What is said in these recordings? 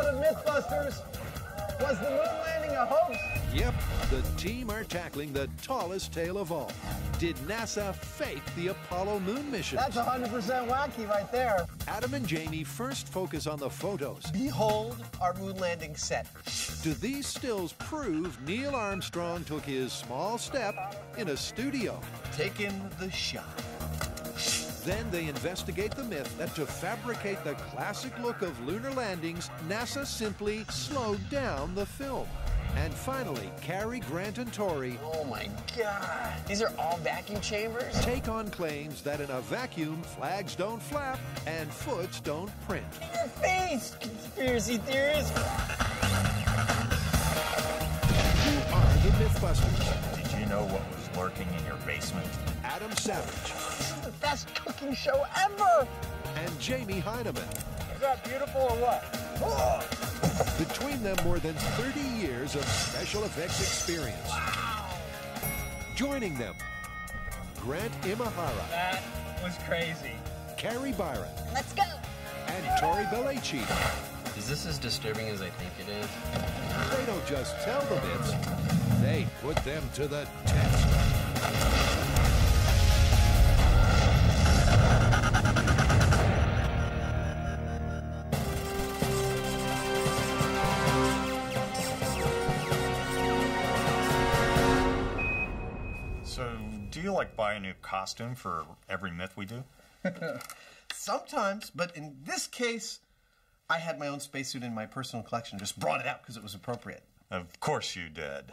to Mythbusters. Was the moon landing a hoax? Yep, the team are tackling the tallest tale of all. Did NASA fake the Apollo moon mission? That's 100% wacky right there. Adam and Jamie first focus on the photos. Behold our moon landing set. Do these stills prove Neil Armstrong took his small step in a studio? Taking the shot. Then they investigate the myth that to fabricate the classic look of lunar landings, NASA simply slowed down the film. And finally, Cary, Grant, and Tori Oh my God. These are all vacuum chambers? take on claims that in a vacuum, flags don't flap and foots don't print. Your face, conspiracy theorists. Who are the Mythbusters? Did you know what was lurking in your basement? Adam Savage This is the best cooking show ever. and Jamie Hyneman. Is that beautiful or what? Oh. Between them, more than 30 years of special effects experience. Wow. Joining them, Grant Imahara, That was crazy. Cary Byron, Let's go. and Tori Belleci. Is this as disturbing as I think it is? They don't just tell the myths, they put them to the test. So, do you buy a new costume for every myth we do? Sometimes, but in this case, I had my own spacesuit in my personal collection. Just brought it out because it was appropriate. Of course you did.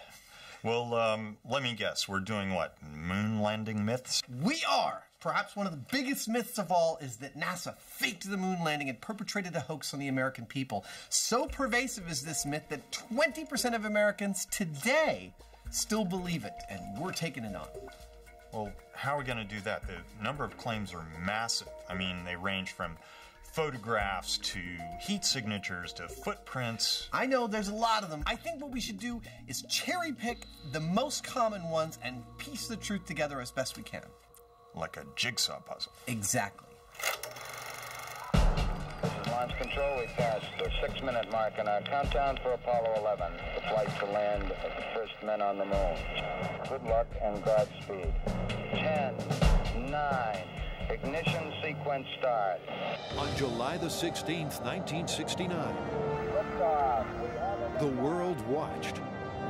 Well, let me guess. We're doing what? Moon landing myths? We are! Perhaps one of the biggest myths of all is that NASA faked the moon landing and perpetrated a hoax on the American people. So pervasive is this myth that 20% of Americans today still believe it, and we're taking it on. Well, how are we going to do that? The number of claims are massive. I mean, they range from photographs to heat signatures to footprints. I know there's a lot of them. I think what we should do is cherry pick the most common ones and piece the truth together as best we can. Like a jigsaw puzzle. Exactly. This is launch control. We passed the 6-minute mark in our countdown for Apollo 11, the flight to land of the first men on the moon. Good luck and Godspeed. 10, 9, ignition sequence start. On July the 16th, 1969, Liftoff. We have it. the world watched,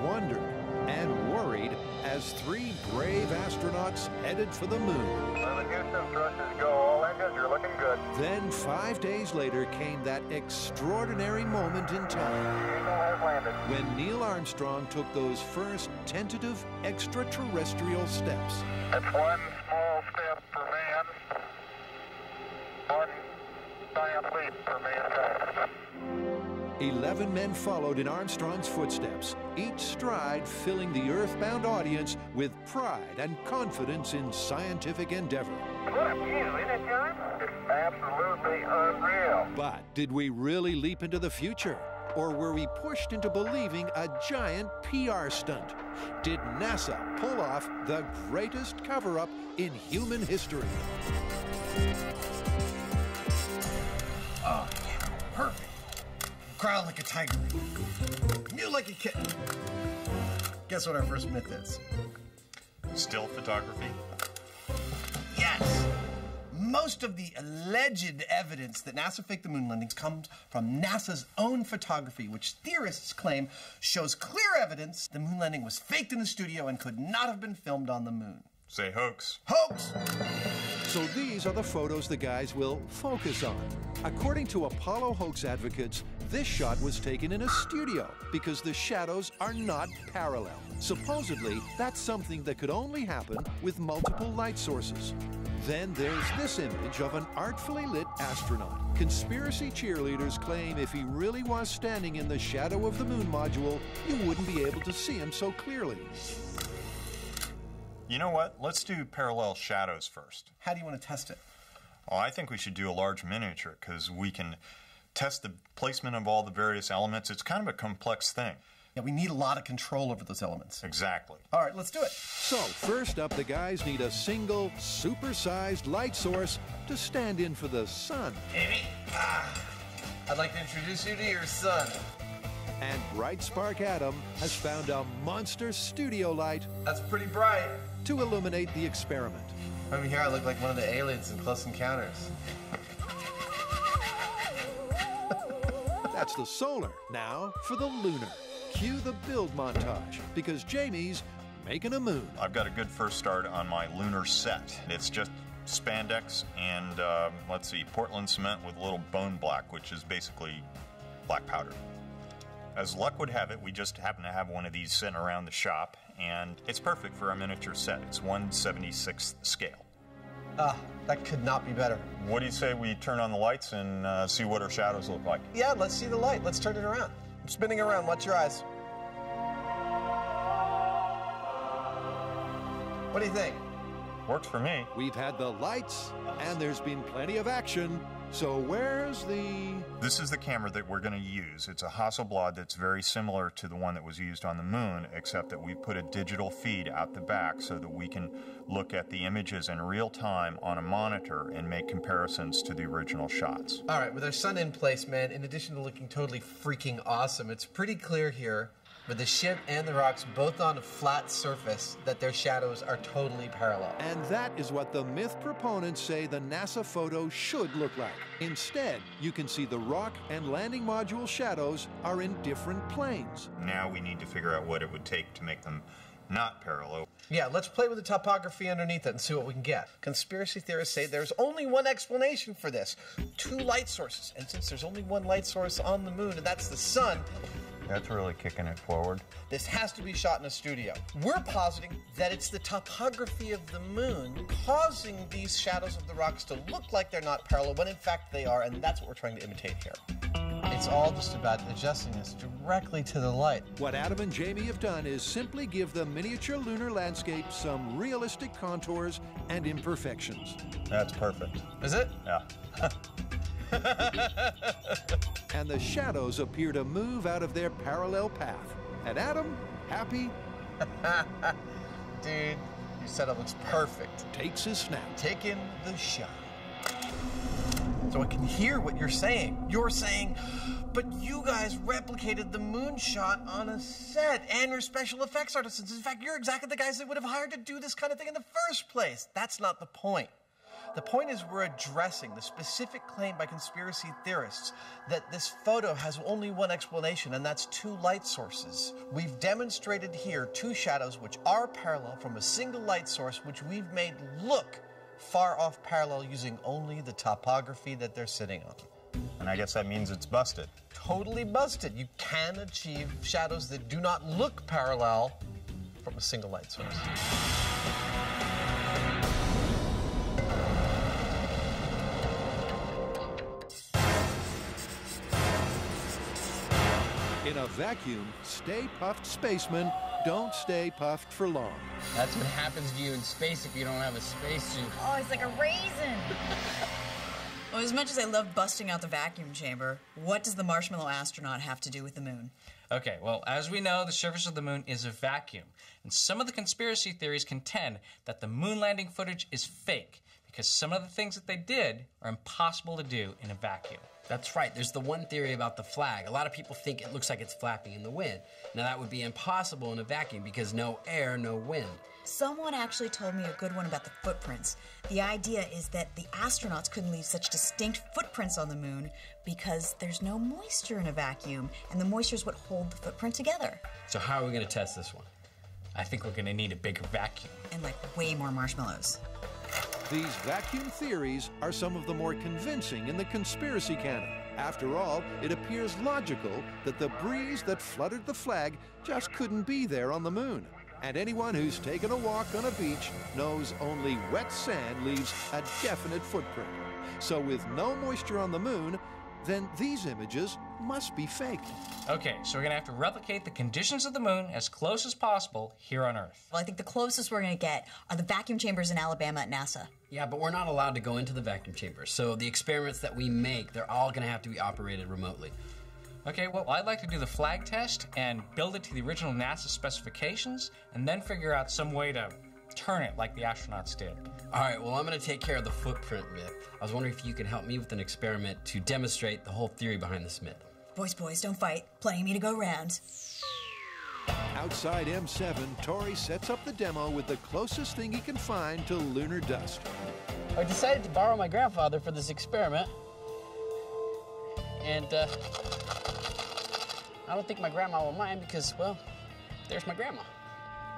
wondered, and worried as 3 brave astronauts headed for the moon. Moving Houston, thrusters go. All engines, you're looking good. Then 5 days later came that extraordinary moment in time Eagle has landed. when Neil Armstrong took those first tentative extraterrestrial steps. It's one small step for man, one giant leap for mankind. 11 men followed in Armstrong's footsteps, each stride filling the earthbound audience with pride and confidence in scientific endeavor. What a view, isn't it, John? It's absolutely unreal. But did we really leap into the future? Or were we pushed into believing a giant PR stunt? Did NASA pull off the greatest cover-up in human history? Oh, yeah. Perfect. Growl like a tiger. Mew like a kitten. Guess what our first myth is? Still photography? Yes! Most of the alleged evidence that NASA faked the moon landings comes from NASA's own photography, which theorists claim shows clear evidence the moon landing was faked in the studio and could not have been filmed on the moon. Say hoax. Hoax! So these are the photos the guys will focus on. According to Apollo hoax advocates, this shot was taken in a studio because the shadows are not parallel. Supposedly, that's something that could only happen with multiple light sources. Then there's this image of an artfully lit astronaut. Conspiracy cheerleaders claim if he really was standing in the shadow of the moon module, you wouldn't be able to see him so clearly. You know what? Let's do parallel shadows first. How do you want to test it? Oh, I think we should do a large miniature because we can test the placement of all the various elements. It's kind of a complex thing. Yeah, we need a lot of control over those elements. Exactly. All right, let's do it. So, first up, the guys need a single, super-sized light source to stand in for the sun. Amy. I'd like to introduce you to your son. And Bright Spark Adam has found a monster studio light That's pretty bright. to illuminate the experiment. Over here, I look like one of the aliens in Close Encounters. That's the solar. Now for the lunar. Cue the build montage, because Jamie's making a moon. I've got a good first start on my lunar set. It's just spandex and, let's see, Portland cement with a little bone black, which is basically black powder. As luck would have it, we just happen to have one of these sitting around the shop, and it's perfect for a miniature set. It's 1/76th scale. That could not be better. What do you say we turn on the lights and see what our shadows look like? Yeah, let's see the light. Let's turn it around. I'm spinning around. Watch your eyes. What do you think? Works for me. We've had the lights, and there's been plenty of action. So where's the... This is the camera that we're going to use. It's a Hasselblad that's very similar to the one that was used on the moon, except that we put a digital feed out the back so that we can look at the images in real time on a monitor and make comparisons to the original shots. All right, with our sun in place, man, in addition to looking totally freaking awesome, it's pretty clear here, with the ship and the rocks both on a flat surface, that their shadows are totally parallel. And that is what the myth proponents say the NASA photo should look like. Instead, you can see the rock and landing module shadows are in different planes. Now we need to figure out what it would take to make them not parallel. Yeah, let's play with the topography underneath it and see what we can get. Conspiracy theorists say there's only one explanation for this. 2 light sources. And since there's only one light source on the moon, and that's the sun, That's really kicking it forward. this has to be shot in a studio. We're positing that it's the topography of the moon causing these shadows of the rocks to look like they're not parallel, when in fact they are, and that's what we're trying to imitate here. It's all just about adjusting this directly to the light. What Adam and Jamie have done is simply give the miniature lunar landscape some realistic contours and imperfections. That's perfect. Is it? Yeah. And the shadows appear to move out of their parallel path. And Adam, happy, Dude, your setup looks perfect. takes his snap. Taking the shot. So I can hear what you're saying. You're saying, but you guys replicated the moon shot on a set, and you're special effects artisans. In fact, you're exactly the guys that would have hired to do this kind of thing in the first place. That's not the point. The point is we're addressing the specific claim by conspiracy theorists that this photo has only one explanation, and that's 2 light sources. We've demonstrated here 2 shadows which are parallel from a single light source, which we've made look far off parallel using only the topography that they're sitting on. And I guess that means it's busted. Totally busted. You can achieve shadows that do not look parallel from a single light source. In a vacuum, stay puffed spacemen don't stay puffed for long. That's what happens to you in space if you don't have a spacesuit. Oh, he's like a raisin. Well, as much as I love busting out the vacuum chamber, what does the marshmallow astronaut have to do with the moon? Okay, well, as we know, the surface of the moon is a vacuum. And some of the conspiracy theories contend that the moon landing footage is fake because some of the things that they did are impossible to do in a vacuum. That's right. There's the one theory about the flag. A lot of people think it looks like it's flapping in the wind. Now, that would be impossible in a vacuum because no air, no wind. Someone actually told me a good one about the footprints. The idea is that the astronauts couldn't leave such distinct footprints on the moon because there's no moisture in a vacuum, and the moisture is what holds the footprint together. So how are we going to test this one? I think we're going to need a bigger vacuum. And like way more marshmallows. These vacuum theories are some of the more convincing in the conspiracy canon. After all, it appears logical that the breeze that fluttered the flag just couldn't be there on the moon. And anyone who's taken a walk on a beach knows only wet sand leaves a definite footprint. So with no moisture on the moon, then these images must be fake. Okay, so we're going to have to replicate the conditions of the moon as close as possible here on Earth. Well, I think the closest we're going to get are the vacuum chambers in Alabama at NASA. Yeah, but we're not allowed to go into the vacuum chamber. So the experiments that we make, they're all going to have to be operated remotely. Okay, well, I'd like to do the flag test and build it to the original NASA specifications and then figure out some way to turn it like the astronauts did. All right, well, I'm going to take care of the footprint myth. I was wondering if you could help me with an experiment to demonstrate the whole theory behind this myth. Boys, don't fight. Playing me to go round. Outside M7, Tori sets up the demo with the closest thing he can find to lunar dust. I decided to borrow my grandfather for this experiment. And I don't think my grandma will mind because, well, there's my grandma.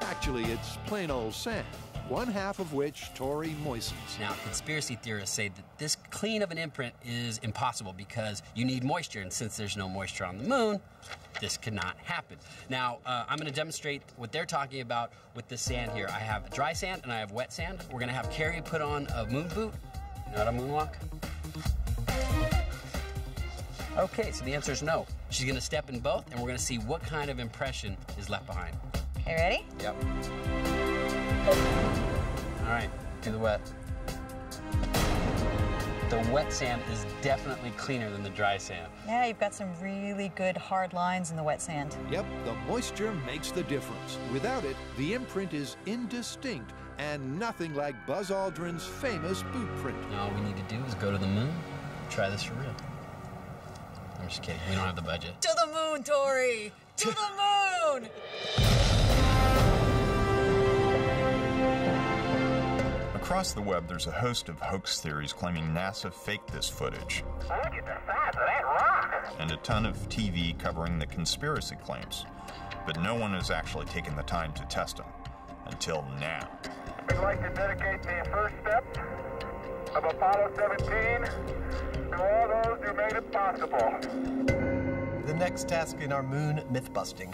Actually, it's plain old sand, one half of which Tori moistens. Now, conspiracy theorists say that this clean of an imprint is impossible because you need moisture, and since there's no moisture on the moon, this cannot happen. Now, I'm going to demonstrate what they're talking about with the sand here. I have dry sand and I have wet sand. We're going to have Carrie put on a moon boot, not a moonwalk. Okay, so the answer is no. She's going to step in both, and we're going to see what kind of impression is left behind. Okay, ready? Yep. All right, do the wet. The wet sand is definitely cleaner than the dry sand. Yeah, you've got some really good hard lines in the wet sand. Yep, the moisture makes the difference. Without it, the imprint is indistinct and nothing like Buzz Aldrin's famous boot print. Now all we need to do is go to the moon and try this for real. I'm just kidding, we don't have the budget. To the moon, Tori! To the moon! Across the web, there's a host of hoax theories claiming NASA faked this footage. Look at the size of that rock! And a ton of TV covering the conspiracy claims. But no one has actually taken the time to test them. Until now. We'd like to dedicate the first step of Apollo 17 to all those who made it possible. The next task in our moon myth-busting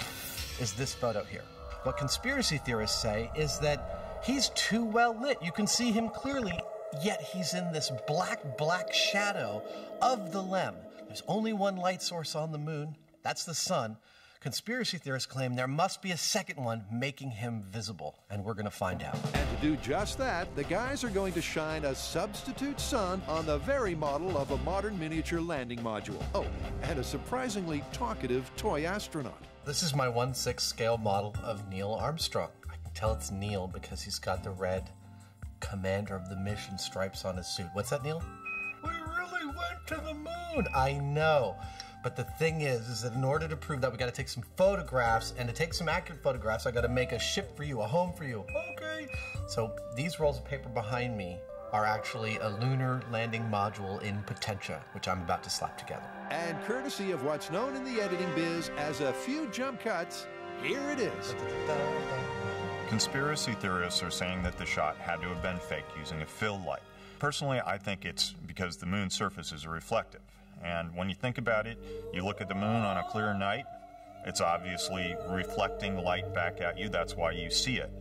is this photo here. What conspiracy theorists say is that he's too well lit. You can see him clearly, yet he's in this black shadow of the LEM. There's only one light source on the moon. That's the sun. Conspiracy theorists claim there must be a second one making him visible, and we're going to find out. And to do just that, the guys are going to shine a substitute sun on the very model of a modern miniature landing module. Oh, and a surprisingly talkative toy astronaut. This is my 1/6 scale model of Neil Armstrong. I can tell it's Neil because he's got the red commander of the mission stripes on his suit. What's that, Neil? We really went to the moon. I know. But the thing is that in order to prove that, we got to take some photographs, and to take some accurate photographs, I got to make a ship for you, a home for you. Okay. So these rolls of paper behind me are actually a lunar landing module in Potentia, which I'm about to slap together. And courtesy of what's known in the editing biz as a few jump cuts, here it is. Conspiracy theorists are saying that the shot had to have been faked using a fill light. Personally, I think it's because the moon's surface is reflective. And when you think about it, you look at the moon on a clear night, it's obviously reflecting light back at you. That's why you see it.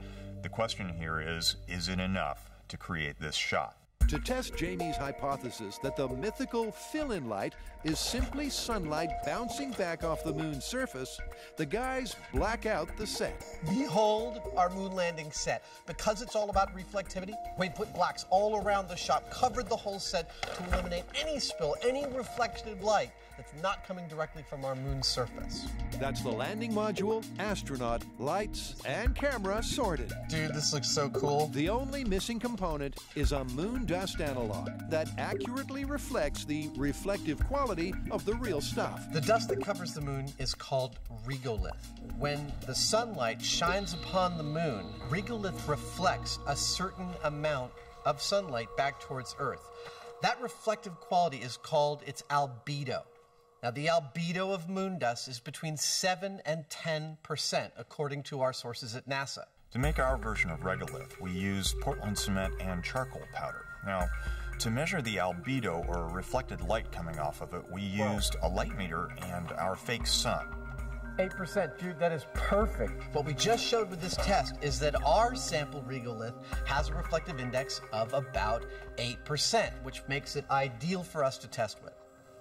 The question here is it enough to create this shot? To test Jamie's hypothesis that the mythical fill-in light is simply sunlight bouncing back off the moon's surface, the guys black out the set. Behold our moon landing set. Because it's all about reflectivity, we put blacks all around the shop, covered the whole set to eliminate any spill, any reflected light that's not coming directly from our moon's surface. That's the landing module, astronaut, lights, and camera sorted. Dude, this looks so cool. The only missing component is a moon dust analog that accurately reflects the reflective quality of the real stuff. The dust that covers the moon is called regolith. When the sunlight shines upon the moon, regolith reflects a certain amount of sunlight back towards Earth. That reflective quality is called its albedo. Now, the albedo of moon dust is between 7 and 10%, according to our sources at NASA. To make our version of regolith, we used Portland cement and charcoal powder. Now, to measure the albedo, or reflected light coming off of it, we used a light meter and our fake sun. 8%, dude, that is perfect. What we just showed with this test is that our sample regolith has a reflective index of about 8%, which makes it ideal for us to test with.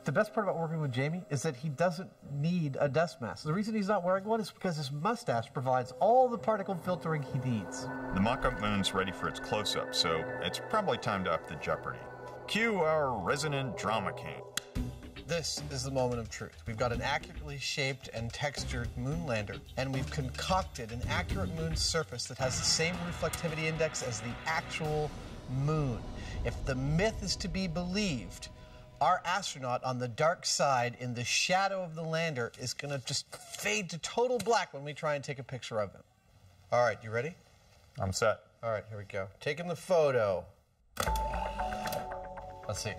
The best part about working with Jamie is that he doesn't need a dust mask. The reason he's not wearing one is because his mustache provides all the particle filtering he needs. The mock-up moon's ready for its close-up, so it's probably time to up the jeopardy. Cue our resident drama king. The This is the moment of truth. We've got an accurately shaped and textured moon lander, and we've concocted an accurate moon surface that has the same reflectivity index as the actual moon. If the myth is to be believed, our astronaut on the dark side in the shadow of the lander is going to just fade to total black when we try and take a picture of him. All right, you ready? I'm set. All right, here we go. Taking the photo. Let's see.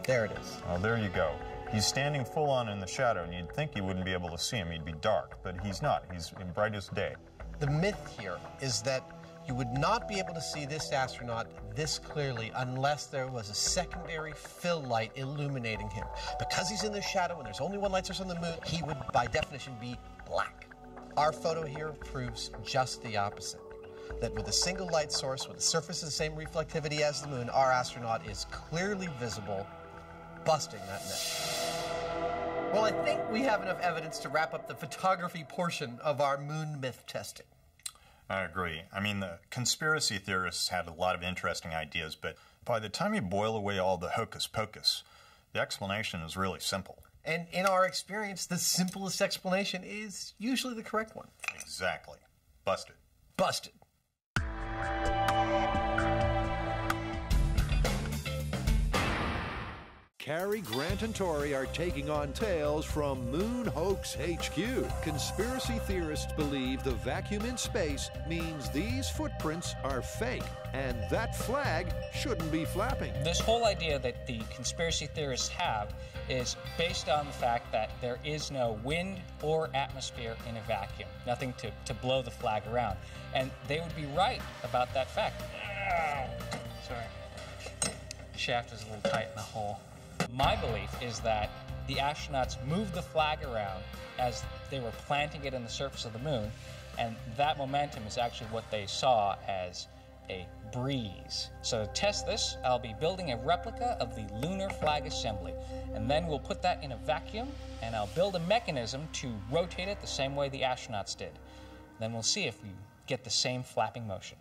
There it is. Oh, there you go. He's standing full on in the shadow, and you'd think you wouldn't be able to see him. He'd be dark, but he's not. He's in brightest day. The myth here is that you would not be able to see this astronaut this clearly unless there was a secondary fill light illuminating him. Because he's in the shadow and there's only one light source on the moon, he would, by definition, be black. Our photo here proves just the opposite. That with a single light source, with the surface of the same reflectivity as the moon, our astronaut is clearly visible, busting that myth. Well, I think we have enough evidence to wrap up the photography portion of our moon myth testing. I agree. I mean, the conspiracy theorists had a lot of interesting ideas, but by the time you boil away all the hocus pocus, the explanation is really simple. And in our experience, the simplest explanation is usually the correct one. Exactly. Busted. Busted. Cary, Grant, and Tori are taking on tales from Moon Hoax HQ. Conspiracy theorists believe the vacuum in space means these footprints are fake, and that flag shouldn't be flapping. This whole idea that the conspiracy theorists have is based on the fact that there is no wind or atmosphere in a vacuum, nothing to blow the flag around. And they would be right about that fact. Sorry. Shaft is a little tight in the hole. My belief is that the astronauts moved the flag around as they were planting it in the surface of the moon, and that momentum is actually what they saw as a breeze. So to test this, I'll be building a replica of the lunar flag assembly, and then we'll put that in a vacuum, and I'll build a mechanism to rotate it the same way the astronauts did. Then we'll see if we get the same flapping motion.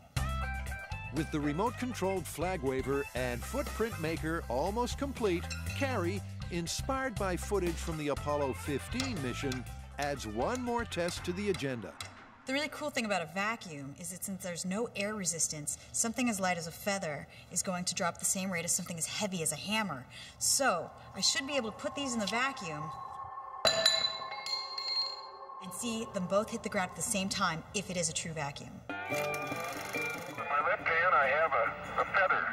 With the remote-controlled flag waver and footprint maker almost complete, Cary, inspired by footage from the Apollo 15 mission, adds one more test to the agenda. The really cool thing about a vacuum is that since there's no air resistance, something as light as a feather is going to drop the same rate as something as heavy as a hammer. So, I should be able to put these in the vacuum and see them both hit the ground at the same time if it is a true vacuum. In my left hand, I have a feather.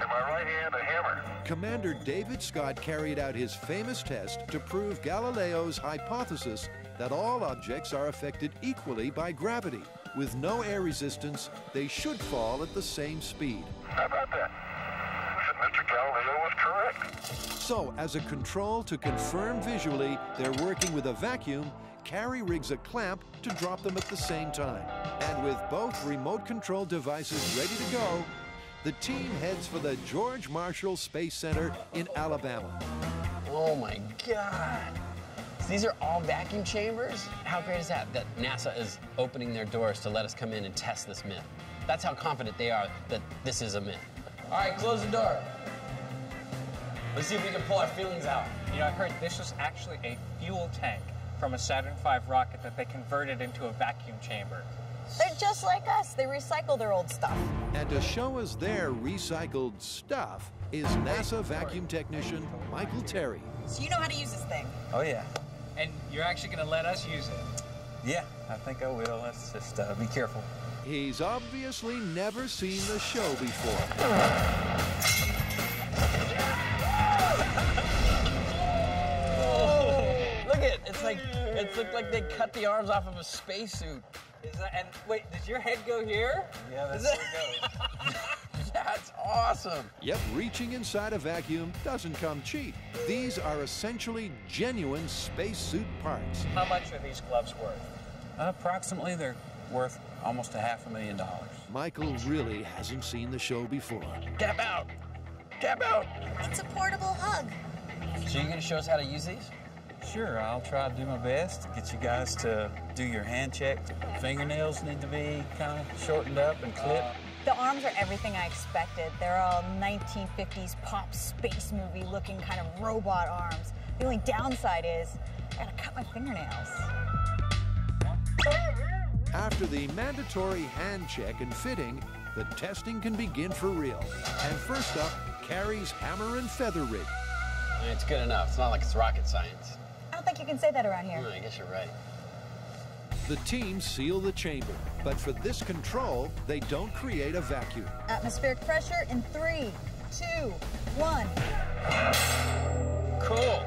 In my right hand, a hammer. Commander David Scott carried out his famous test to prove Galileo's hypothesis that all objects are affected equally by gravity. With no air resistance, they should fall at the same speed. How about that? Mr. Galileo was correct. So, as a control to confirm visually they're working with a vacuum, Cary rigs a clamp to drop them at the same time. And with both remote control devices ready to go, the team heads for the George Marshall Space Center in Alabama. Oh my God. So these are all vacuum chambers? How great is that? That NASA is opening their doors to let us come in and test this myth. That's how confident they are that this is a myth. All right, close the door. Let's see if we can pull our feelings out. You know, I heard this was actually a fuel tank from a Saturn V rocket that they converted into a vacuum chamber. They're just like us. They recycle their old stuff. And to show us their recycled stuff is NASA vacuum technician Michael Terry. So you know how to use this thing. Oh, yeah. And you're actually going to let us use it? Yeah, I think I will. Let's just be careful. He's obviously never seen the show before. Look at it. It looked like they cut the arms off of a spacesuit. And wait, does your head go here? Yeah, that's where it goes. That's awesome. Yet reaching inside a vacuum doesn't come cheap. These are essentially genuine spacesuit parts. How much are these gloves worth? Approximately, they're worth almost $500,000. Michael really hasn't seen the show before. Tap out. Tap out. It's a portable hug. So you're going to show us how to use these? Sure, I'll try to do my best to get you guys to do your hand check. Fingernails need to be kind of shortened up and clipped. The arms are everything I expected. They're all 1950s pop space movie looking kind of robot arms. The only downside is I gotta cut my fingernails. After the mandatory hand check and fitting, the testing can begin for real. And first up, Carrie's hammer and feather rig. It's good enough. It's not like it's rocket science. I don't think you can say that around here. I guess you're right. The team seal the chamber, but for this control, they don't create a vacuum. Atmospheric pressure in 3, 2, 1. Cool.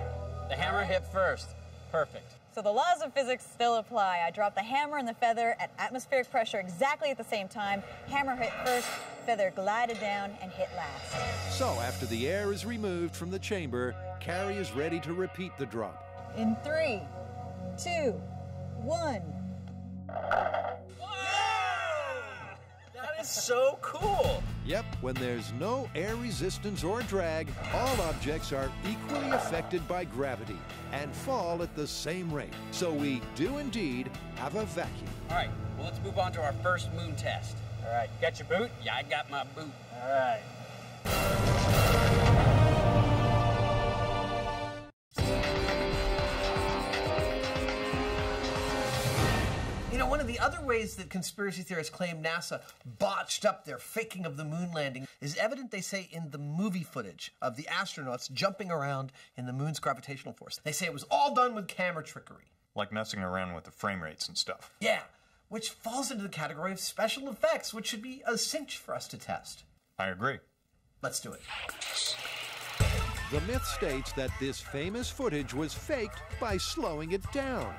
The hammer hit first. Perfect. So the laws of physics still apply. I dropped the hammer and the feather at atmospheric pressure exactly at the same time. Hammer hit first, feather glided down and hit last. So after the air is removed from the chamber, Carrie is ready to repeat the drop. In 3, 2, 1. That is so cool. Yep, when there's no air resistance or drag, all objects are equally affected by gravity and fall at the same rate. So we do indeed have a vacuum. All right, well, let's move on to our first moon test. All right, got your boot? Yeah, I got my boot. All right. You know, one of the other ways that conspiracy theorists claim NASA botched up their faking of the moon landing is evident, they say, in the movie footage of the astronauts jumping around in the moon's gravitational force. They say it was all done with camera trickery. Like messing around with the frame rates and stuff. Yeah, which falls into the category of special effects, which should be a cinch for us to test. I agree. Let's do it. The myth states that this famous footage was faked by slowing it down.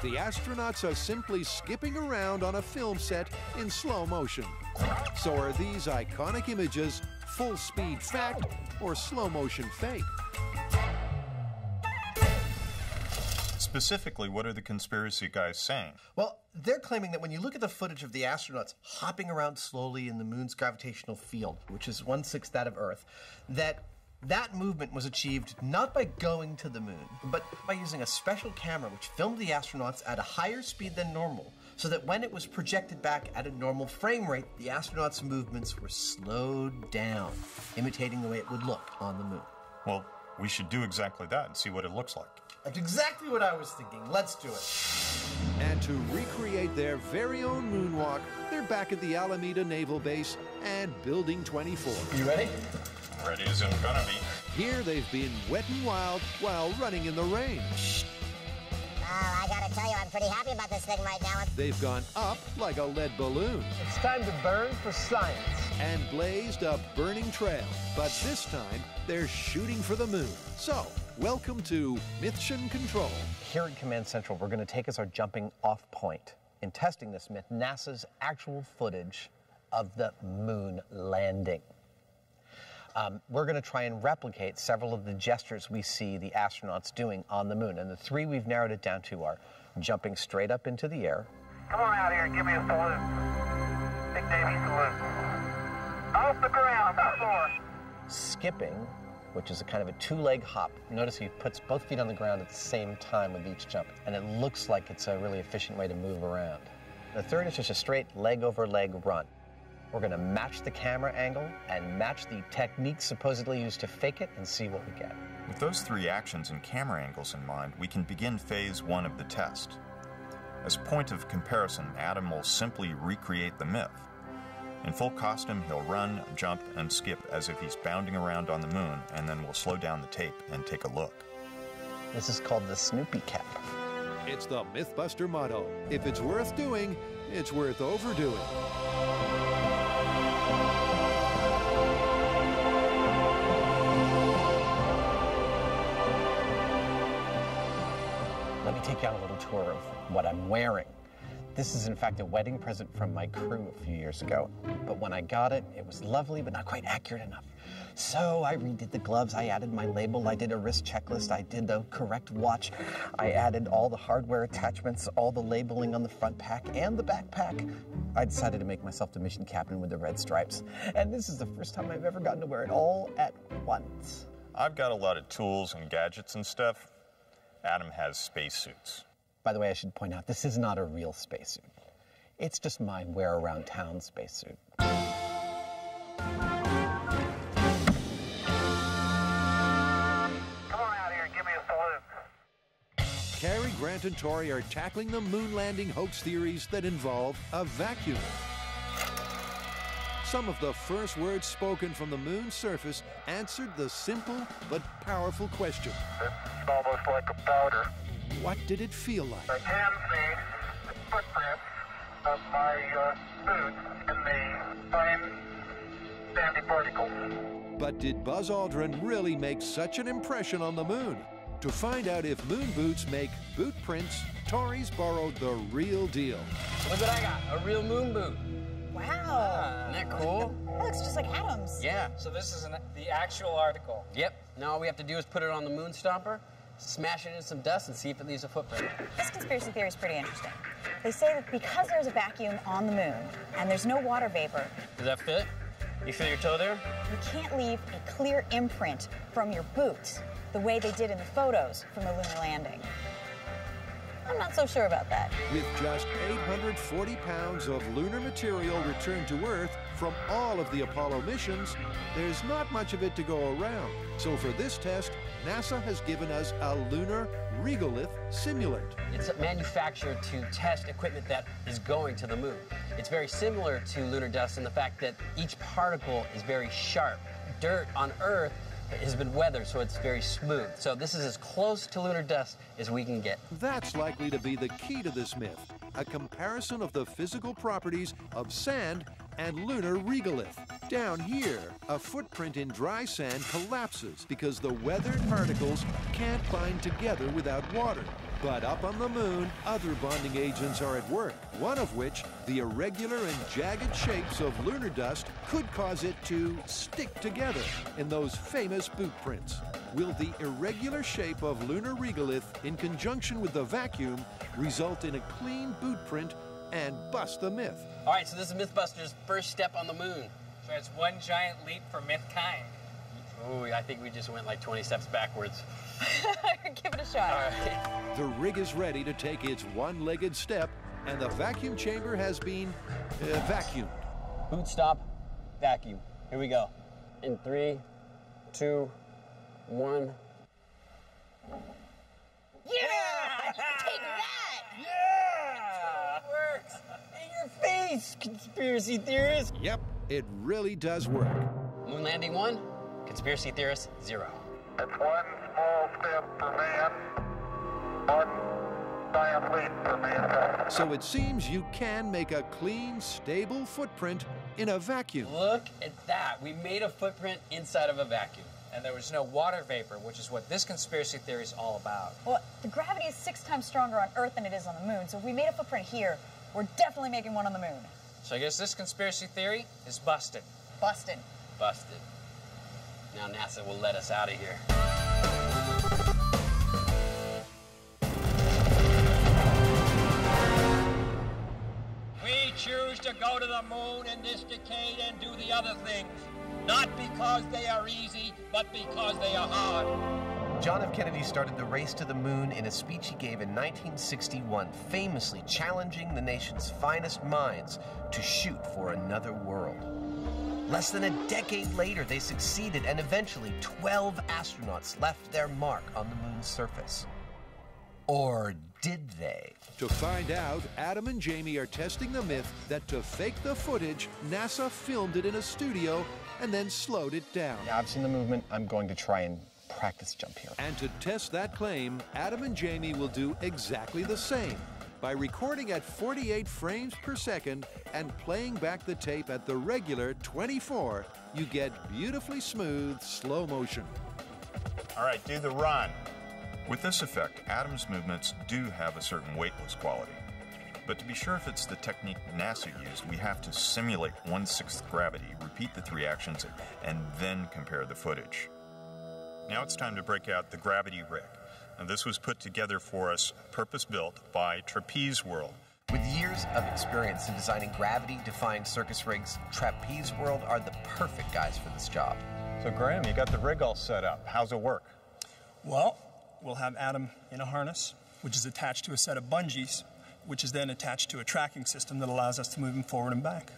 The astronauts are simply skipping around on a film set in slow motion. So are these iconic images full speed fact or slow motion fake? Specifically, what are the conspiracy guys saying? Well, they're claiming that when you look at the footage of the astronauts hopping around slowly in the moon's gravitational field, which is 1/6 that of Earth, that movement was achieved not by going to the moon, but by using a special camera which filmed the astronauts at a higher speed than normal, so that when it was projected back at a normal frame rate, the astronauts' movements were slowed down, imitating the way it would look on the moon. Well, we should do exactly that and see what it looks like. That's exactly what I was thinking. Let's do it. And to recreate their very own moonwalk, they're back at the Alameda Naval Base and Building 24. You ready? Ready as I'm gonna be. Here they've been wet and wild while running in the rain. I gotta tell you, I'm pretty happy about this thing right now. They've gone up like a lead balloon. It's time to burn for science. And blazed a burning trail. But this time, they're shooting for the moon. So, welcome to Mission Control. Here at Command Central, we're going to take as our jumping off point in testing this myth, NASA's actual footage of the moon landing. We're going to try and replicate several of the gestures we see the astronauts doing on the moon. And the three we've narrowed it down to are jumping straight up into the air. Come on out here and give me a salute. Big Davey salute. Off the ground, the floor. Skipping, which is a kind of a two-leg hop. Notice he puts both feet on the ground at the same time with each jump. And it looks like it's a really efficient way to move around. The third is just a straight leg-over-leg run. We're going to match the camera angle and match the techniques supposedly used to fake it and see what we get. With those three actions and camera angles in mind, we can begin phase 1 of the test. As a point of comparison, Adam will simply recreate the myth. In full costume, he'll run, jump, and skip as if he's bounding around on the moon, and then we'll slow down the tape and take a look. This is called the Snoopy cap. It's the Mythbuster motto. If it's worth doing, it's worth overdoing. Let me take you on a little tour of what I'm wearing. This is, in fact, a wedding present from my crew a few years ago. But when I got it, it was lovely, but not quite accurate enough. So I redid the gloves, I added my label, I did a wrist checklist, I did the correct watch, I added all the hardware attachments, all the labeling on the front pack and the backpack. I decided to make myself the mission captain with the red stripes. And this is the first time I've ever gotten to wear it all at once. I've got a lot of tools and gadgets and stuff. Adam has spacesuits. By the way, I should point out, this is not a real spacesuit. It's just my wear-around-town spacesuit. out here and give me a salute. Cary, Grant, and Torrey are tackling the moon landing hoax theories that involve a vacuum. Some of the first words spoken from the moon's surface answered the simple but powerful question. It's almost like a powder. What did it feel like? I can see the footprints of my boots in the fine sandy particles. But did Buzz Aldrin really make such an impression on the moon? To find out if moon boots make boot prints, Torrey's borrowed the real deal. Look what I got, a real moon boot. Wow. Isn't that cool? That looks just like Adam's. Yeah. So this is the actual article. Yep. Now all we have to do is put it on the moon stomper, smash it in some dust, and see if it leaves a footprint. This conspiracy theory is pretty interesting. They say that because there's a vacuum on the moon and there's no water vapor, Does that fit? You feel your toe there? you can't leave a clear imprint from your boots the way they did in the photos from the lunar landing. I'm not so sure about that. With just 840 pounds of lunar material returned to Earth from all of the Apollo missions, there's not much of it to go around. So for this test, NASA has given us a lunar regolith simulant. It's manufactured to test equipment that is going to the moon. It's very similar to lunar dust in the fact that each particle is very sharp. Dirt on Earth has been weathered, so it's very smooth. So this is as close to lunar dust as we can get. That's likely to be the key to this myth, a comparison of the physical properties of sand and lunar regolith. Down here, a footprint in dry sand collapses because the weathered particles can't bind together without water. But up on the moon, other bonding agents are at work, one of which, the irregular and jagged shapes of lunar dust, could cause it to stick together in those famous boot prints. Will the irregular shape of lunar regolith, in conjunction with the vacuum, result in a clean boot print and bust the myth? All right, so this is Mythbusters' first step on the moon. So it's one giant leap for mythkind. Ooh, I think we just went like 20 steps backwards. Give it a shot. All right. The rig is ready to take its one-legged step, and the vacuum chamber has been vacuumed. Boot stop, vacuum. Here we go. In 3, 2, 1. Yeah! Take that! Yeah! It works! In your face, conspiracy theorists! Yep, it really does work. Moon landing 1, conspiracy theorist 0. It's one small step for man, one giant leap for mankind. So it seems you can make a clean, stable footprint in a vacuum. Look at that. We made a footprint inside of a vacuum. And there was no water vapor, which is what this conspiracy theory is all about. Well, the gravity is 6 times stronger on Earth than it is on the moon, so if we made a footprint here, we're definitely making one on the moon. So I guess this conspiracy theory is busted. Busted. Busted. Now NASA will let us out of here. We choose to go to the moon in this decade and do the other things. Not because they are easy, but because they are hard. John F. Kennedy started the race to the moon in a speech he gave in 1961, famously challenging the nation's finest minds to shoot for another world. Less than a decade later, they succeeded, and eventually 12 astronauts left their mark on the moon's surface. Or did they? To find out, Adam and Jamie are testing the myth that to fake the footage, NASA filmed it in a studio and then slowed it down. Yeah, I've seen the movement. I'm going to try and practice jump here. And to test that claim, Adam and Jamie will do exactly the same. By recording at 48 frames per second and playing back the tape at the regular 24, you get beautifully smooth slow motion. All right, do the run. With this effect, Adam's movements do have a certain weightless quality. But to be sure if it's the technique NASA used, we have to simulate 1/6 gravity, repeat the 3 actions, and then compare the footage. Now it's time to break out the gravity rig. And this was put together for us, purpose-built by Trapeze World. With years of experience in designing gravity-defying circus rigs, Trapeze World are the perfect guys for this job. So Graham, you got the rig all set up. How's it work? Well, we'll have Adam in a harness, which is attached to a set of bungees, which is then attached to a tracking system that allows us to move him forward and back.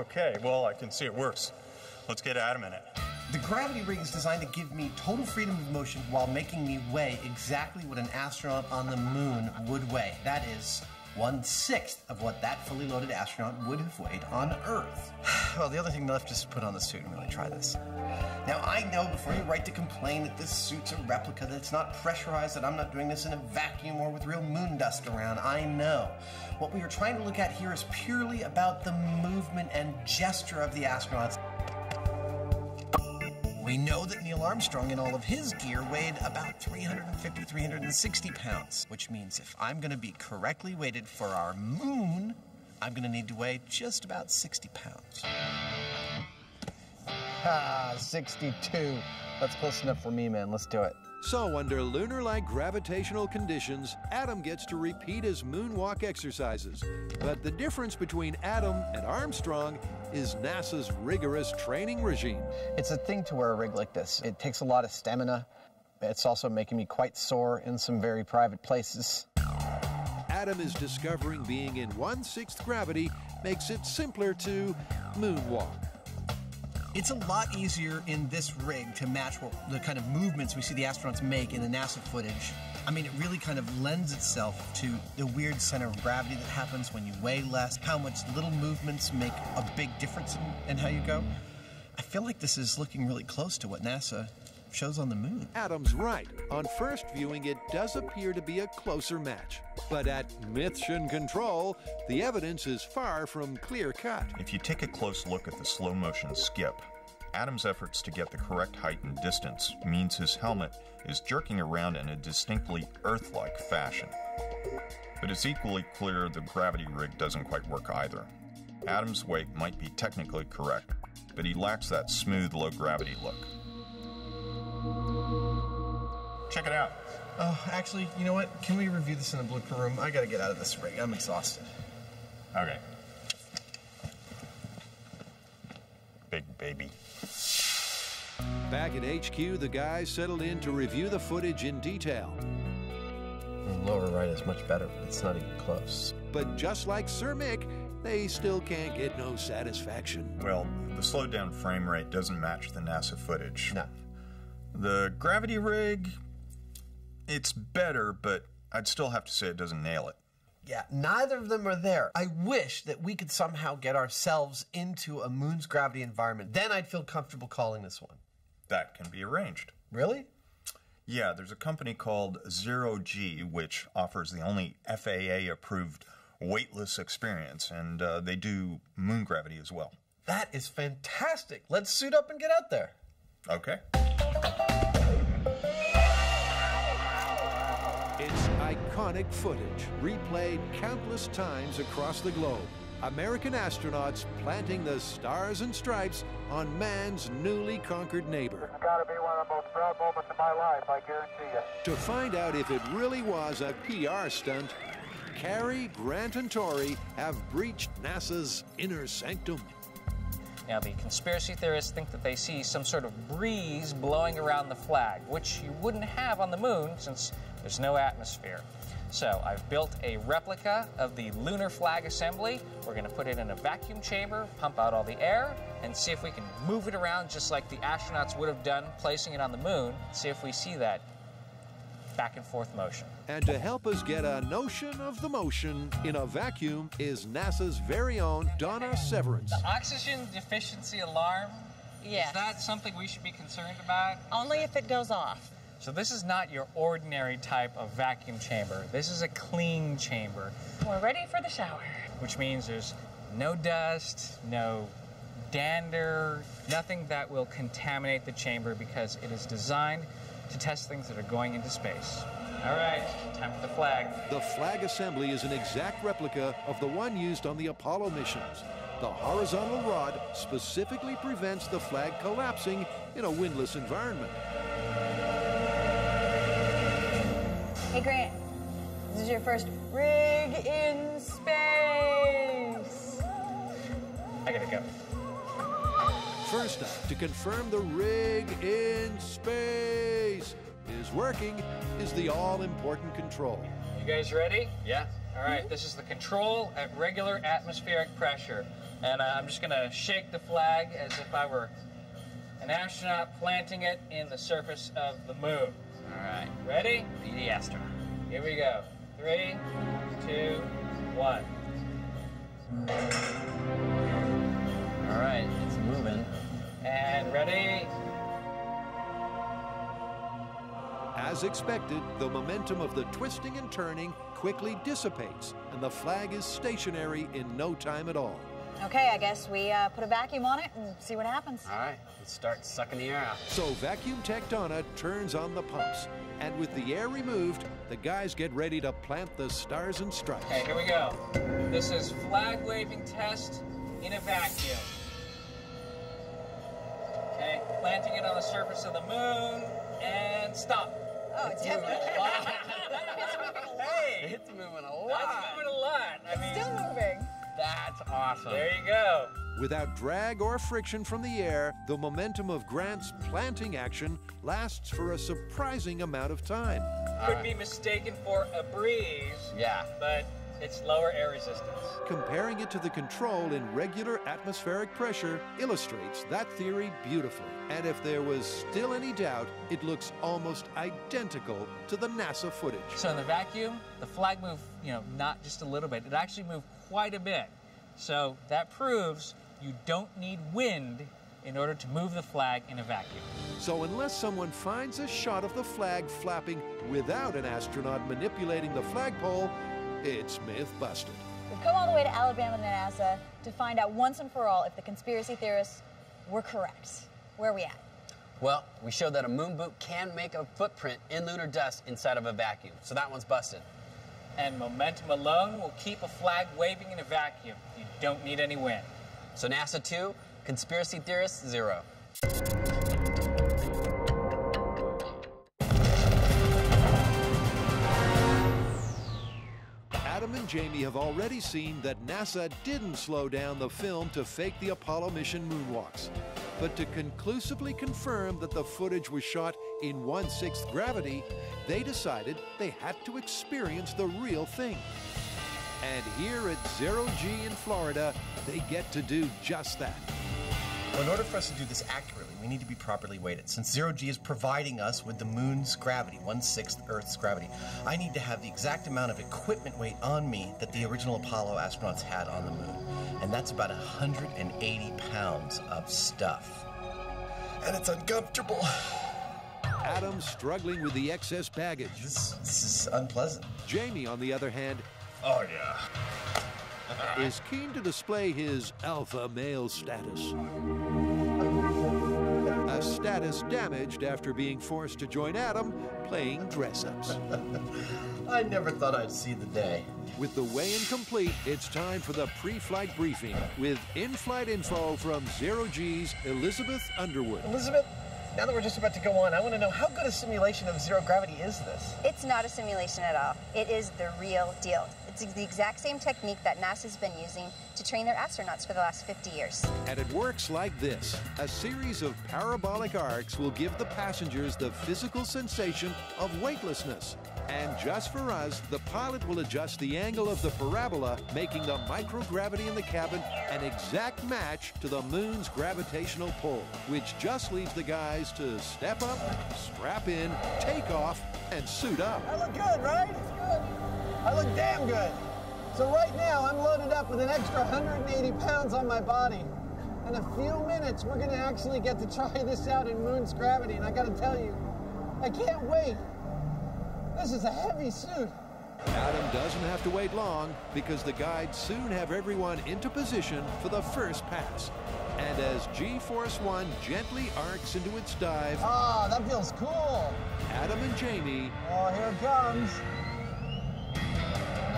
Okay, well, I can see it works. Let's get Adam in it. The gravity rig is designed to give me total freedom of motion while making me weigh exactly what an astronaut on the moon would weigh. That is 1/6 of what that fully loaded astronaut would have weighed on Earth. Well, the other thing left is to put on the suit and really try this. Now, I know before you write to complain that this suit's a replica, that it's not pressurized, that I'm not doing this in a vacuum or with real moon dust around. I know. What we are trying to look at here is purely about the movement and gesture of the astronauts. We know that Neil Armstrong and all of his gear weighed about 350, 360 pounds, which means if I'm going to be correctly weighted for our moon, I'm going to need to weigh just about 60 pounds. 62. That's close enough for me, man. Let's do it. So, under lunar-like gravitational conditions, Adam gets to repeat his moonwalk exercises. But the difference between Adam and Armstrong is NASA's rigorous training regime. It's a thing to wear a rig like this. It takes a lot of stamina. It's also making me quite sore in some very private places. Adam is discovering being in 1/6 gravity makes it simpler to moonwalk. It's a lot easier in this rig to match the kind of movements we see the astronauts make in the NASA footage. I mean, it really kind of lends itself to the weird center of gravity that happens when you weigh less, how much little movements make a big difference in how you go. I feel like this is looking really close to what NASA shows on the moon. Adam's right. On first viewing, it does appear to be a closer match. But at Mission Control, the evidence is far from clear-cut. If you take a close look at the slow-motion skip, Adam's efforts to get the correct height and distance means his helmet is jerking around in a distinctly Earth-like fashion. But it's equally clear the gravity rig doesn't quite work either. Adam's weight might be technically correct, but he lacks that smooth, low-gravity look. Check it out. Oh, actually, you know what? Can we review this in the blooper room? I gotta get out of this rig. I'm exhausted. Okay. Big baby. Back at HQ, the guys settled in to review the footage in detail. The lower right is much better, but it's not even close. But just like Sir Mick, they still can't get no satisfaction. Well, the slowed down frame rate doesn't match the NASA footage. No. The gravity rig, it's better, but I'd still have to say it doesn't nail it. Yeah, neither of them are there. I wish that we could somehow get ourselves into a moon's gravity environment. Then I'd feel comfortable calling this one. That can be arranged. Really? Yeah, there's a company called Zero G, which offers the only FAA-approved weightless experience, and they do moon gravity as well. That is fantastic. Let's suit up and get out there. Okay. It's iconic footage, replayed countless times across the globe. American astronauts planting the stars and stripes on man's newly conquered neighbor. It's got to be one of the most proud moments of my life, I guarantee you. To find out if it really was a PR stunt, Carrie, Grant, and Tori have breached NASA's inner sanctum. Now, the conspiracy theorists think that they see some sort of breeze blowing around the flag, which you wouldn't have on the moon since there's no atmosphere. So I've built a replica of the lunar flag assembly. We're going to put it in a vacuum chamber, pump out all the air, and see if we can move it around just like the astronauts would have done placing it on the moon. See if we see that back and forth motion. And to help us get a notion of the motion in a vacuum is NASA's very own Donna Severance. The oxygen deficiency alarm, Yes. is that something we should be concerned about? Only if it goes off. So this is not your ordinary type of vacuum chamber. This is a clean chamber. We're ready for the shower. Which means there's no dust, no dander, nothing that will contaminate the chamber because it is designed to test things that are going into space. All right, time for the flag. The flag assembly is an exact replica of the one used on the Apollo missions. The horizontal rod specifically prevents the flag collapsing in a windless environment. Hey, Grant, this is your first rig in space. I gotta go. First up, to confirm the rig in space is working, is the all-important control. You guys ready? Yeah. All right, this is the control at regular atmospheric pressure. And I'm just going to shake the flag as if I were an astronaut planting it in the surface of the moon. All right. Ready? Be the astronaut. Here we go. 3, 2, 1. All right, it's moving. And ready? As expected, the momentum of the twisting and turning quickly dissipates, and the flag is stationary in no time at all. Okay, I guess we put a vacuum on it and see what happens. All right, let's start sucking the air out. So Vacuum Tech Donna turns on the pumps, and with the air removed, the guys get ready to plant the stars and stripes. Okay, here we go. This is flag waving test in a vacuum. Okay, planting it on the surface of the moon, and stop. Oh, it's moving a lot. Hey, It's moving a lot. that's moving a lot. I mean, Still moving. That's awesome. there you go. Without drag or friction from the air, the momentum of Grant's planting action lasts for a surprising amount of time. Could be mistaken for a breeze, Yeah. but it's lower air resistance. Comparing it to the control in regular atmospheric pressure illustrates that theory beautifully. And if there was still any doubt, it looks almost identical to the NASA footage. So in the vacuum, the flag moved, not just a little bit. It actually moved quite a bit. So that proves you don't need wind in order to move the flag in a vacuum. So unless someone finds a shot of the flag flapping without an astronaut manipulating the flagpole, it's myth-busted. We've come all the way to Alabama to NASA to find out once and for all if the conspiracy theorists were correct. Where are we at? Well, we showed that a moon boot can make a footprint in lunar dust inside of a vacuum, so that one's busted. And momentum alone will keep a flag waving in a vacuum. You don't need any wind. So NASA 2, conspiracy theorists 0. Adam and Jamie have already seen that NASA didn't slow down the film to fake the Apollo mission moonwalks. But to conclusively confirm that the footage was shot in 1/6 gravity, they decided they had to experience the real thing. And here at 0G in Florida, they get to do just that. Well, in order for us to do this accurately, we need to be properly weighted. Since 0G is providing us with the moon's gravity, 1/6 Earth's gravity, I need to have the exact amount of equipment weight on me that the original Apollo astronauts had on the moon. And that's about 180 pounds of stuff. And it's uncomfortable. Adam's struggling with the excess baggage. This is unpleasant. Jamie, on the other hand, Oh, yeah. is keen to display his alpha male status. A status damaged after being forced to join Adam playing dress-ups. I never thought I'd see the day. With the weigh-in complete, it's time for the pre-flight briefing with in-flight info from 0G's Elizabeth Underwood. Elizabeth, now that we're just about to go on, I want to know, how good a simulation of zero gravity is this? It's not a simulation at all. It is the real deal. It's the exact same technique that NASA's been using to train their astronauts for the last 50 years. And it works like this. A series of parabolic arcs will give the passengers the physical sensation of weightlessness. And just for us, the pilot will adjust the angle of the parabola, making the microgravity in the cabin an exact match to the moon's gravitational pull, which just leaves the guys to step up, strap in, take off, and suit up. I look good, right? It's good. I look damn good. So right now, I'm loaded up with an extra 180 pounds on my body. In a few minutes, we're gonna actually get to try this out in moon's gravity, and I gotta tell you, I can't wait. This is a heavy suit. Adam doesn't have to wait long because the guides soon have everyone into position for the first pass. And as G-Force 1 gently arcs into its dive, Ah, that feels cool. Adam and Jamie Oh, here it comes.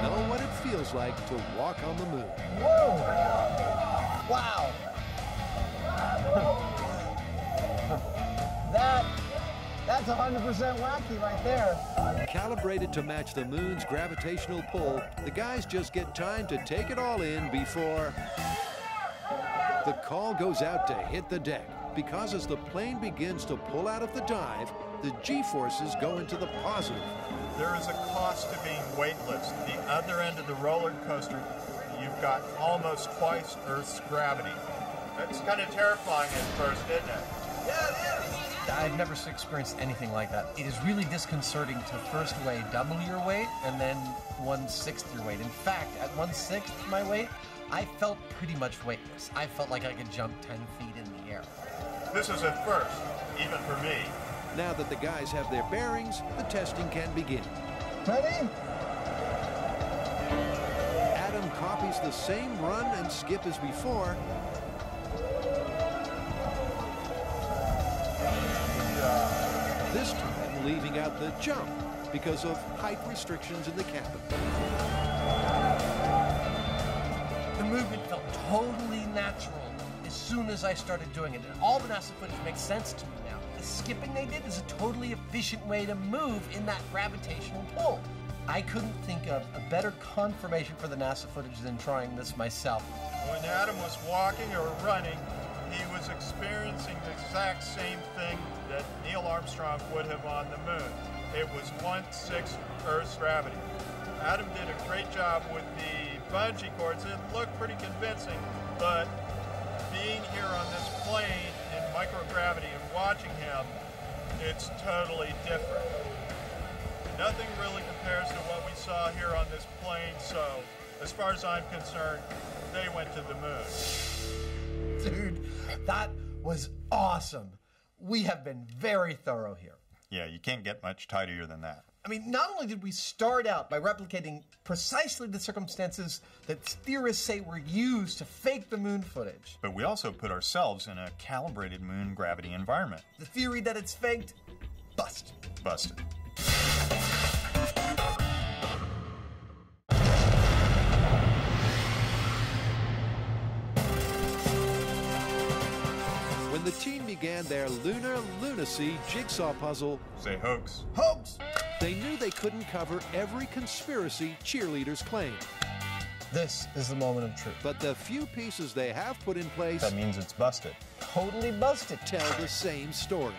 know what it feels like to walk on the moon. Whoa! Wow! That's 100% wacky right there. Calibrated to match the moon's gravitational pull, the guys just get time to take it all in before the call goes out to hit the deck. Because as the plane begins to pull out of the dive, the G-forces go into the positive. There is a cost to being weightless. The other end of the roller coaster, you've got almost twice Earth's gravity. That's kind of terrifying at first, isn't it? Yeah, it is. I've never experienced anything like that. It is really disconcerting to first weigh double your weight and then 1/6 your weight. In fact, at 1/6 my weight, I felt pretty much weightless. I felt like I could jump 10 feet in the air. This is a first, even for me. Now that the guys have their bearings, the testing can begin. Ready? Adam copies the same run and skip as before. This time leaving out the jump because of height restrictions in the cabin. The movement felt totally natural as soon as I started doing it, and all the NASA footage makes sense to me now. The skipping they did is a totally efficient way to move in that gravitational pull. I couldn't think of a better confirmation for the NASA footage than trying this myself. When Adam was walking or running, he was experiencing the exact same thing that Neil Armstrong would have on the moon. It was 1/6 Earth's gravity. Adam did a great job with the bungee cords. It looked pretty convincing, but being here on this plane in microgravity and watching him, it's totally different. Nothing really compares to what we saw here on this plane, so as far as I'm concerned, they went to the moon. Dude, that was awesome. We have been very thorough here. Yeah, you can't get much tidier than that. I mean, not only did we start out by replicating precisely the circumstances that theorists say were used to fake the moon footage, But we also put ourselves in a calibrated moon gravity environment. the theory that it's faked, busted. Busted. When the team began their lunar lunacy jigsaw puzzle, Say hoax. Hoax! they knew they couldn't cover every conspiracy cheerleaders claim. This is the moment of truth. But the few pieces they have put in place That means it's busted. Totally busted. tell the same story.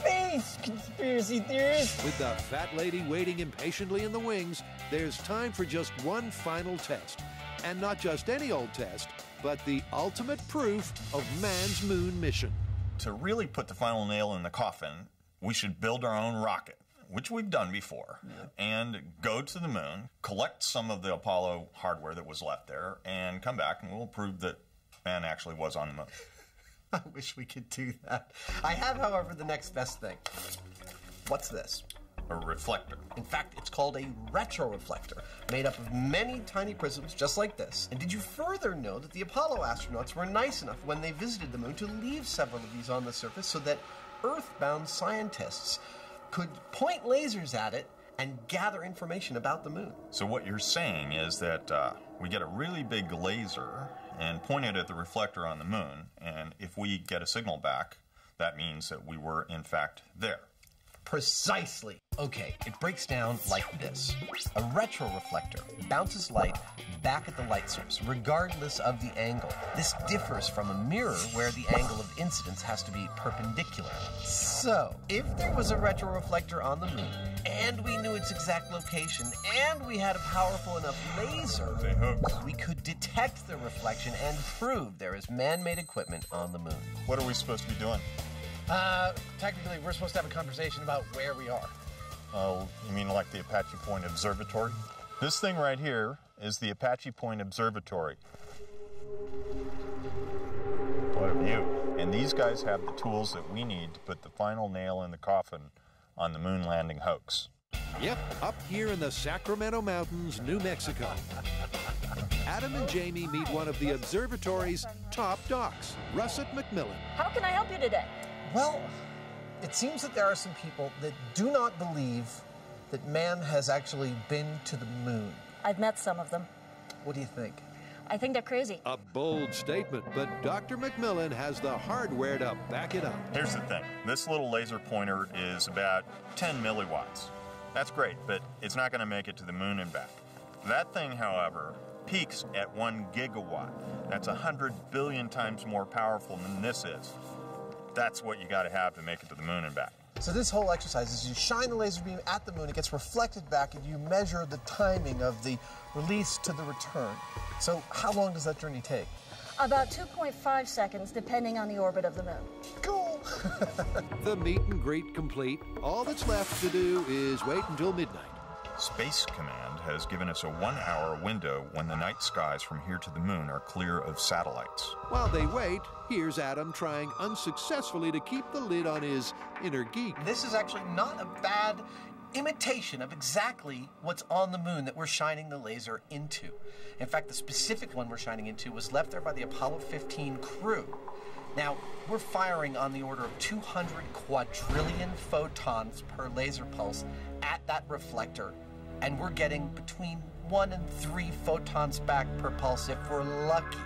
Face, conspiracy theorists. With the fat lady waiting impatiently in the wings, there's time for just one final test. And not just any old test, but the ultimate proof of man's moon mission. To really put the final nail in the coffin, we should build our own rocket, which we've done before, and go to the moon, collect some of the Apollo hardware that was left there, and come back, and we'll prove that man actually was on the moon. I wish we could do that. I have, however, the next best thing. What's this? A reflector. In fact, it's called a retroreflector, made up of many tiny prisms just like this. And did you further know that the Apollo astronauts were nice enough when they visited the moon to leave several of these on the surface so that Earth-bound scientists could point lasers at it and gather information about the moon? So what you're saying is that we get a really big laser and point it at the reflector on the moon, and if we get a signal back, that means that we were, in fact, there. Precisely. Okay, it breaks down like this. A retroreflector bounces light back at the light source, regardless of the angle. This differs from a mirror where the angle of incidence has to be perpendicular. So, if there was a retroreflector on the moon, and we knew its exact location, and we had a powerful enough laser, we could detect the reflection and prove there is man-made equipment on the moon. What are we supposed to be doing? Technically, we're supposed to have a conversation about where we are. Oh, you mean like the Apache Point Observatory? This thing right here is the Apache Point Observatory. What a view. And these guys have the tools that we need to put the final nail in the coffin on the moon landing hoax. Yep, up here in the Sacramento Mountains, New Mexico. Adam and Jamie meet one of the observatory's top docs, Russet McMillan. How can I help you today? Well, it seems that there are some people that do not believe that man has actually been to the moon. I've met some of them. What do you think? I think they're crazy. A bold statement, but Dr. McMillan has the hardware to back it up. Here's the thing. This little laser pointer is about 10 milliwatts. That's great, but it's not going to make it to the moon and back. That thing, however, peaks at 1 gigawatt. That's 100 billion times more powerful than this is. That's what you got to have to make it to the moon and back. So this whole exercise is you shine the laser beam at the moon, it gets reflected back, and you measure the timing of the release to the return. So how long does that journey take? About 2.5 seconds, depending on the orbit of the moon. Cool. The meet and greet complete. All that's left to do is wait until midnight. Space Command has given us a 1-hour window when the night skies from here to the moon are clear of satellites. While they wait, here's Adam trying unsuccessfully to keep the lid on his inner geek. This is actually not a bad imitation of exactly what's on the moon that we're shining the laser into. In fact, the specific one we're shining into was left there by the Apollo 15 crew. Now, we're firing on the order of 200 quadrillion photons per laser pulse at that reflector, and we're getting between 1 and 3 photons back per pulse if we're lucky.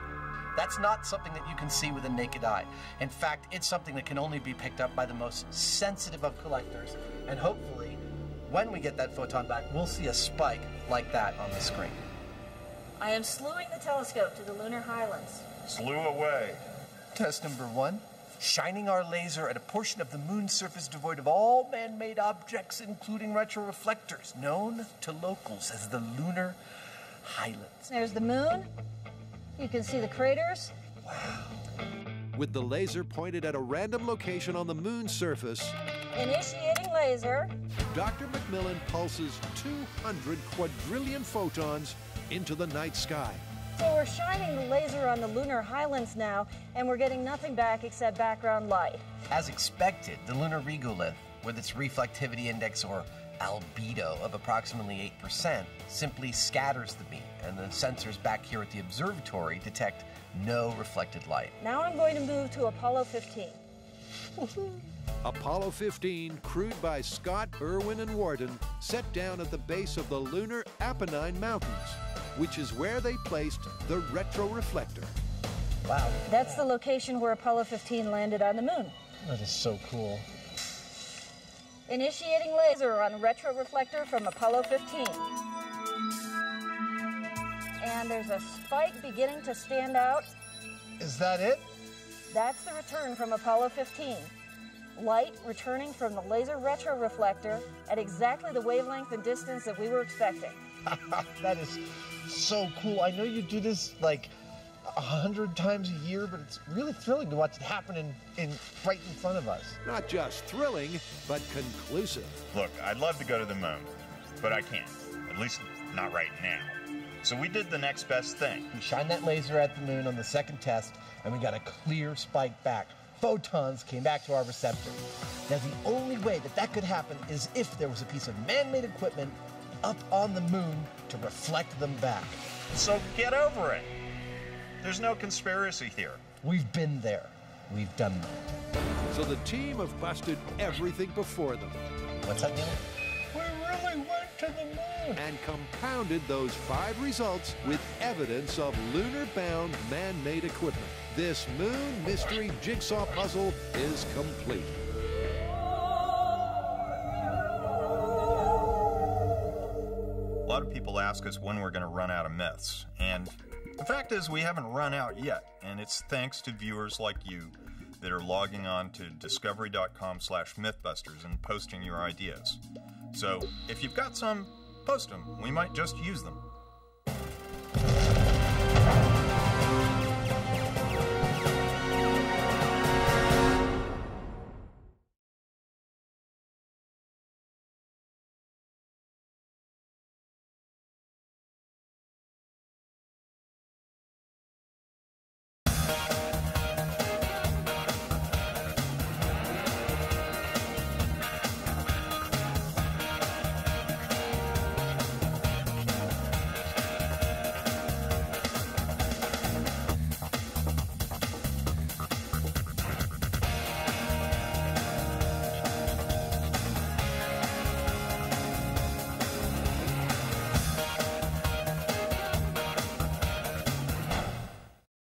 That's not something that you can see with the naked eye. In fact, it's something that can only be picked up by the most sensitive of collectors, and hopefully, when we get that photon back, we'll see a spike like that on the screen. I am slewing the telescope to the Lunar Highlands. Slew away. Test number 1, shining our laser at a portion of the moon's surface devoid of all man-made objects, including retroreflectors, known to locals as the Lunar Highlands. There's the moon. You can see the craters. With the laser pointed at a random location on the moon's surface, Initiating laser. Dr. McMillan pulses 200 quadrillion photons into the night sky. So we're shining the laser on the Lunar Highlands now, and we're getting nothing back except background light. As expected, the lunar regolith, with its reflectivity index or albedo of approximately 8%, simply scatters the beam, and the sensors back here at the observatory detect no reflected light. Now I'm going to move to Apollo 15. Apollo 15, crewed by Scott, Irwin, and Wharton, set down at the base of the lunar Apennine Mountains, which is where they placed the retroreflector. Wow. That's the location where Apollo 15 landed on the moon. That is so cool. Initiating laser on retroreflector from Apollo 15. And there's a spike beginning to stand out. Is that it? That's the return from Apollo 15. Light returning from the laser retroreflector at exactly the wavelength and distance that we were expecting. That is so cool. I know you do this like 100 times a year, but it's really thrilling to watch it happen right in front of us. Not just thrilling, but conclusive. Look, I'd love to go to the moon, but I can't. At least not right now. So we did the next best thing. We shined that laser at the moon on the second test, and we got a clear spike back. Photons came back to our receptor. Now, the only way that that could happen is if there was a piece of man-made equipment up on the moon to reflect them back. So get over it. There's no conspiracy here. We've been there. We've done that. So the team have busted everything before them. What's that, Neil? We really went to the moon. And compounded those 5 results with evidence of lunar-bound man-made equipment. This moon mystery jigsaw puzzle is complete. A lot of people ask us when we're going to run out of myths, and the fact is we haven't run out yet, and it's thanks to viewers like you that are logging on to discovery.com/mythbusters and posting your ideas. So if you've got some, post them. We might just use them.